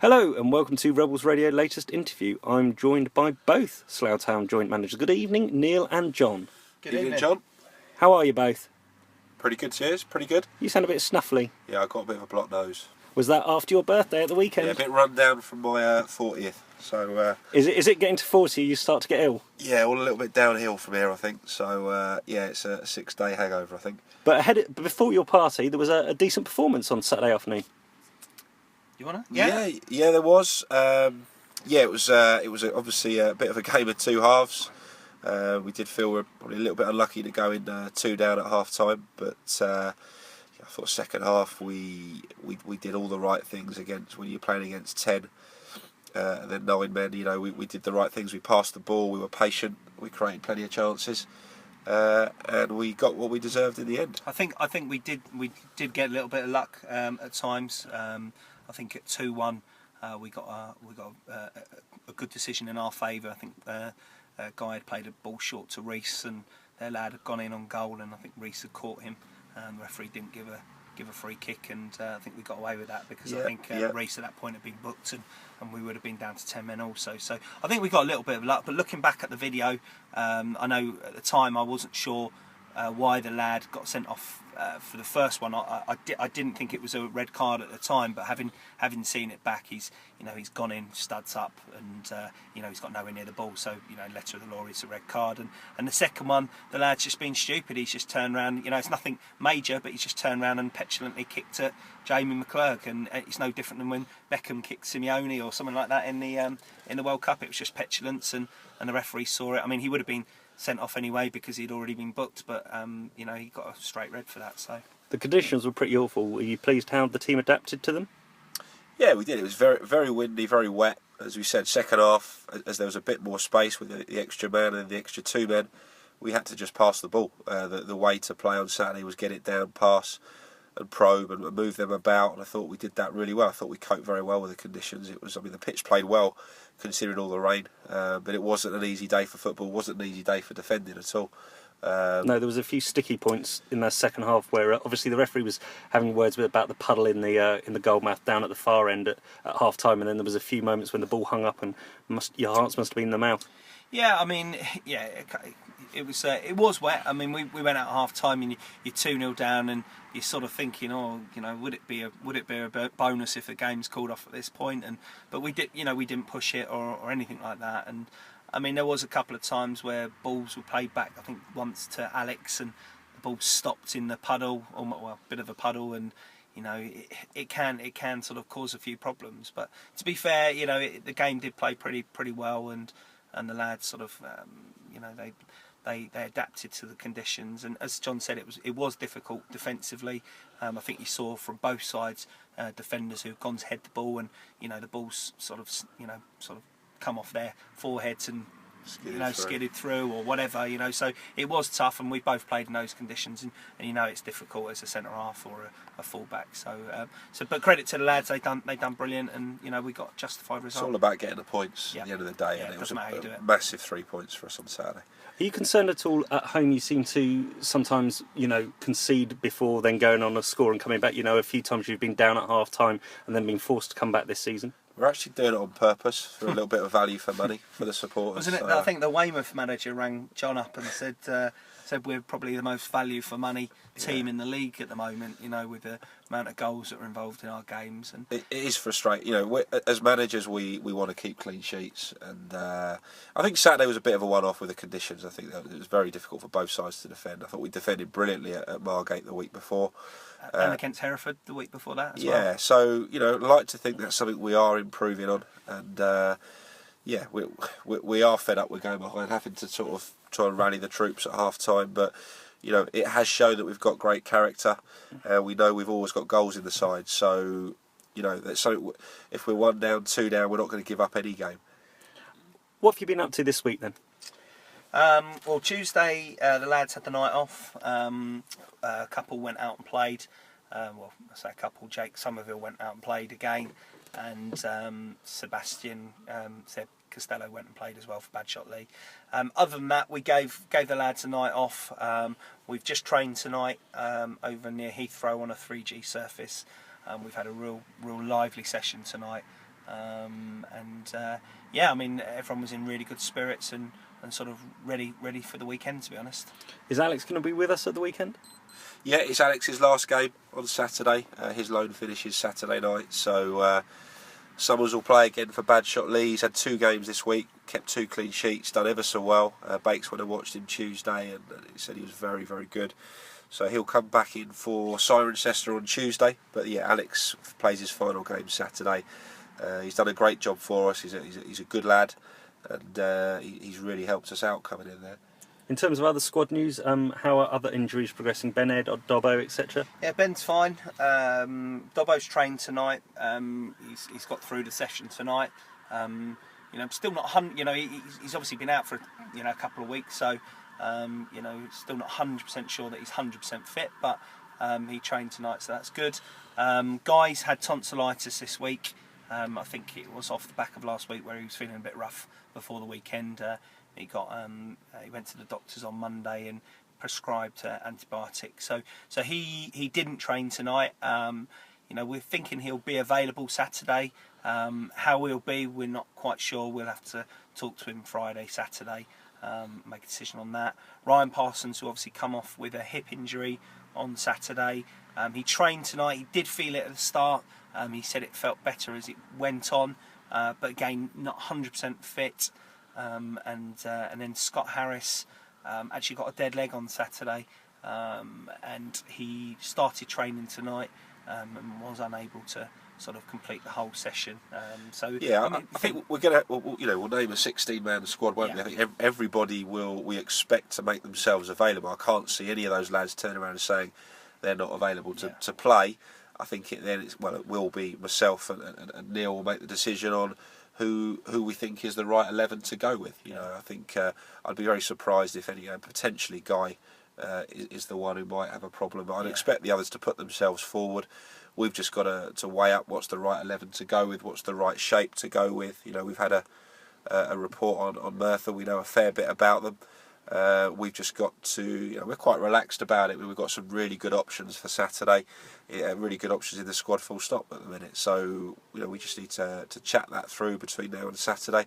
Hello and welcome to Rebels Radio latest interview. I'm joined by both Slough Town joint managers. Good evening, Neil and John. Good evening, John. How are you both? Pretty good, cheers. Pretty good. You sound a bit snuffly. Yeah, I got a bit of a blocked nose. Was that after your birthday at the weekend? Yeah, a bit run down from my 40th. So Is it getting to 40 you start to get ill? yeah, all a little bit downhill from here, I think. So yeah, it's a 6-day hangover, I think. But before your party, there was a decent performance on Saturday afternoon. You wanna? Yeah, there was. Yeah, it was obviously a bit of a game of two halves. We did feel we're probably a little bit unlucky to go in 2 down at half time, but I thought second half we did all the right things against when you're playing against 10 and then 9 men. You know, we did the right things. We passed the ball. We were patient. We created plenty of chances. And we got what we deserved in the end. I think we did get a little bit of luck at times. I think at 2-1 we got a good decision in our favour. I think Guy had played a ball short to Reese, and their lad had gone in on goal, and I think Reese had caught him. The referee didn't give a free kick, and I think we got away with that because I think Reese at that point had been booked, and we would have been down to 10 men also. So I think we got a little bit of luck. But looking back at the video, I know at the time I wasn't sure why the lad got sent off for the first one. I didn't think it was a red card at the time, but having seen it back, he's gone in studs up, and he's got nowhere near the ball. So letter of the law, it's a red card. And the second one, the lad's just been stupid. He's just turned around. It's nothing major, but he's just turned around and petulantly kicked at Jamie McClurg, and it's no different than when Beckham kicked Simeone or something like that in the World Cup. It was just petulance, and the referee saw it. I mean, he would have been sent off anyway because he'd already been booked, but he got a straight red for that. So The conditions were pretty awful. Were you pleased how the team adapted to them? Yeah, we did. It was very, very windy, very wet. As we said, second half, as there was a bit more space with the extra man and the extra 2 men, we had to just pass the ball. The way to play on Saturday was get it down, pass and probe and move them about, and I thought we did that really well. I thought we coped very well with the conditions. The pitch played well considering all the rain, but it wasn't an easy day for football. It wasn't an easy day for defending at all. No, there was a few sticky points in that second half where obviously the referee was having words about the puddle in the goal mouth down at the far end at half time, and then there was a few moments when the ball hung up and your hearts must have been in the mouth. Yeah, I mean, yeah, it was wet. I mean, we went out at half time and you're 2-0 down, and you're sort of thinking, would it be a bonus if the game's called off at this point? But we didn't push it or anything like that. And I mean, there was a couple of times where balls were played back. I think once to Alex, and the ball stopped in the puddle, or a bit of a puddle, and it can sort of cause a few problems. But to be fair, the game did play pretty well, and the lads sort of they adapted to the conditions. And as John said, it was difficult defensively. I think you saw from both sides defenders who've gone to head the ball, and the ball's sort of come off their foreheads and skidded through or whatever. So it was tough, and we both played in those conditions, and it's difficult as a centre half or a full back. So but credit to the lads, they done brilliant, and we got a justified result. It's all about getting the points at the end of the day, and it was a massive 3 points for us on Saturday. Are you concerned at all at home? You seem to sometimes concede before then going on a score and coming back. A few times you've been down at half time and then been forced to come back this season. We're actually doing it on purpose for a little bit of value for money for the supporters. Wasn't it? I think the Weymouth manager rang John up and said we're probably the most value for money team in the league at the moment. With the amount of goals that are involved in our games, and it is frustrating. As managers, we want to keep clean sheets, and I think Saturday was a bit of a one-off with the conditions. I think that it was very difficult for both sides to defend. I thought we defended brilliantly at Margate the week before. And against Hereford the week before that as well. Yeah, so I'd like to think that's something we are improving on, and we are fed up with going behind, having to sort of try and rally the troops at half time. But it has shown that we've got great character. We know we've always got goals in the side, so if we're 1 down, 2 down, we're not going to give up any game. What have you been up to this week then? Well, Tuesday the lads had the night off. A couple went out and played. I say a couple. Jake Somerville went out and played again, and Sebastian Seb Costello went and played as well for Badshot League. Other than that, we gave the lads a night off. We've just trained tonight over near Heathrow on a 3G surface. We've had a real lively session tonight. Yeah, I mean, everyone was in really good spirits and sort of ready for the weekend, to be honest. Is Alex going to be with us at the weekend? Yeah, it's Alex's last game on Saturday. His loan finishes Saturday night, so Summers will play again for Badshot Lee. He's had 2 games this week, kept 2 clean sheets, done ever so well. Bakes went and watched him Tuesday, and he said he was very, very good. So he'll come back in for Cirencester on Tuesday. But yeah, Alex plays his final game Saturday. He's done a great job for us. He's a good lad, and he's really helped us out coming in there. In terms of other squad news, how are other injuries progressing? Ben Ed, Dobbo, etc. Yeah, Ben's fine. Dobbo's trained tonight. He's got through the session tonight. Still not he's obviously been out for a couple of weeks, so still not 100% sure that he's 100% fit, but he trained tonight, so that's good. Guy's had tonsillitis this week. I think it was off the back of last week where he was feeling a bit rough before the weekend. He went to the doctors on Monday and prescribed antibiotics. So he didn't train tonight. We're thinking he'll be available Saturday. How he'll be, we're not quite sure. We'll have to talk to him Friday, Saturday, make a decision on that. Ryan Parsons, who obviously come off with a hip injury on Saturday. He trained tonight. He did feel it at the start. He said it felt better as it went on, but again, not 100% fit. And then Scott Harris actually got a dead leg on Saturday, and he started training tonight and was unable to sort of complete the whole session. I think we're gonna, we'll name a 16-man squad, won't we? I think everybody we expect to make themselves available. I can't see any of those lads turning around and saying they're not available to play. I think it will be myself and Neil will make the decision on who we think is the right 11 to go with. I think I'd be very surprised if potentially Guy is the one who might have a problem. But I'd expect the others to put themselves forward. We've just got to weigh up what's the right 11 to go with, what's the right shape to go with. We've had a report on Merthyr. We know a fair bit about them. We've just got to, we're quite relaxed about it. We've got some really good options for Saturday, really good options in the squad full stop at the minute. So, we just need to chat that through between now and Saturday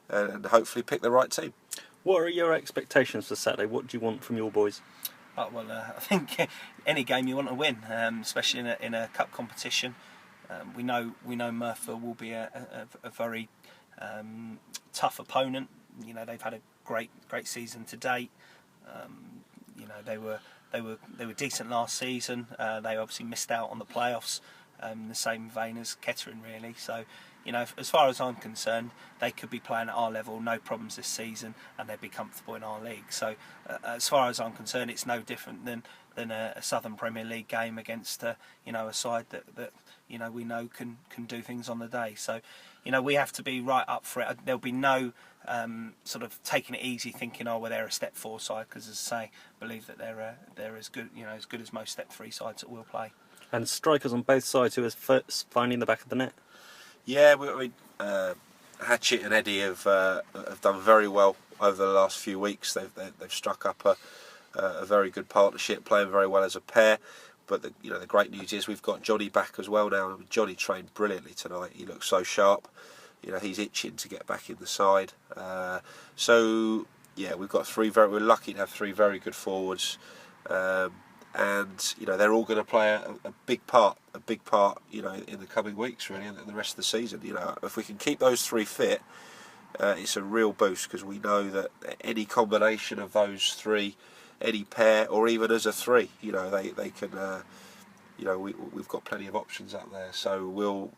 and hopefully pick the right team. What are your expectations for Saturday? What do you want from your boys? I think any game you want to win, especially in a cup competition. We know Merthyr will be a very tough opponent. They've had a great season to date. They were decent last season. They obviously missed out on the playoffs, in the same vein as Kettering, really. So, as far as I'm concerned, they could be playing at our level, no problems this season, and they'd be comfortable in our league. So, as far as I'm concerned, it's no different than a Southern Premier League game against a side that we know can do things on the day. So, we have to be right up for it. There'll be no sort of taking it easy, thinking, they're a step 4 side, because as I say, believe that they're as good as most step 3 sides that will play. And strikers on both sides who are finding the back of the net. Yeah, Hatchett and Eddie have done very well over the last few weeks. They've struck up a very good partnership, playing very well as a pair. But the great news is we've got Johnny back as well now. Johnny trained brilliantly tonight. He looks so sharp. He's itching to get back in the side. We've got we're lucky to have 3 very good forwards. And they're all going to play a big part, in the coming weeks, really, and the rest of the season. If we can keep those 3 fit, it's a real boost, because we know that any combination of those 3, any pair, or even as a 3, they can. We've got plenty of options up there, so we'll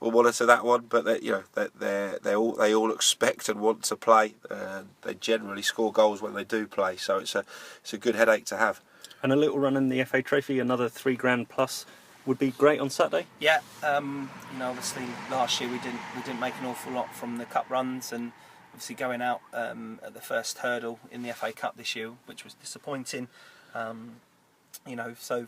monitor that one. But they all expect and want to play. They generally score goals when they do play, so it's a good headache to have. And a little run in the FA Trophy, another £3,000 plus, would be great on Saturday. Yeah, obviously last year we didn't make an awful lot from the cup runs, and obviously going out at the first hurdle in the FA Cup this year, which was disappointing. So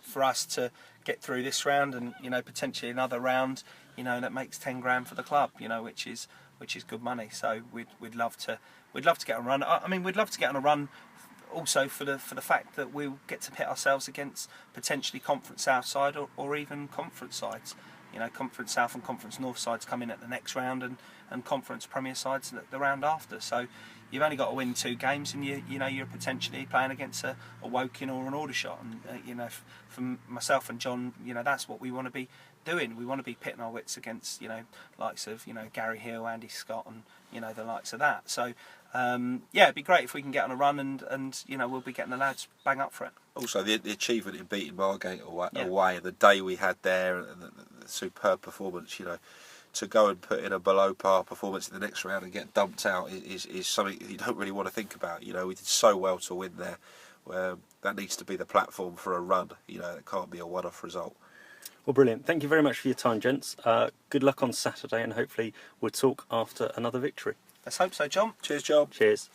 for us to get through this round and potentially another round, that makes £10,000 for the club, which is good money. So we'd love to get on a run. I mean, we'd love to get on a run also for the fact that we'll get to pit ourselves against potentially conference outside or even conference sides. Conference South and Conference North sides come in at the next round, and Conference Premier sides the round after. So you've only got to win 2 games, and you're potentially playing against a Woking or an Aldershot. And for myself and John, that's what we want to be doing. We want to be pitting our wits against likes of Gary Hill, Andy Scott, and the likes of that. So it'd be great if we can get on a run, and we'll be getting the lads bang up for it. Also, the achievement in beating Margate away, and the day we had there, and the superb performance, to go and put in a below par performance in the next round and get dumped out is something you don't really want to think about. We did so well to win there. That needs to be the platform for a run. It can't be a one-off result. Well, brilliant. Thank you very much for your time, gents. Good luck on Saturday, and hopefully we'll talk after another victory. Let's hope so, John. Cheers, John. Cheers.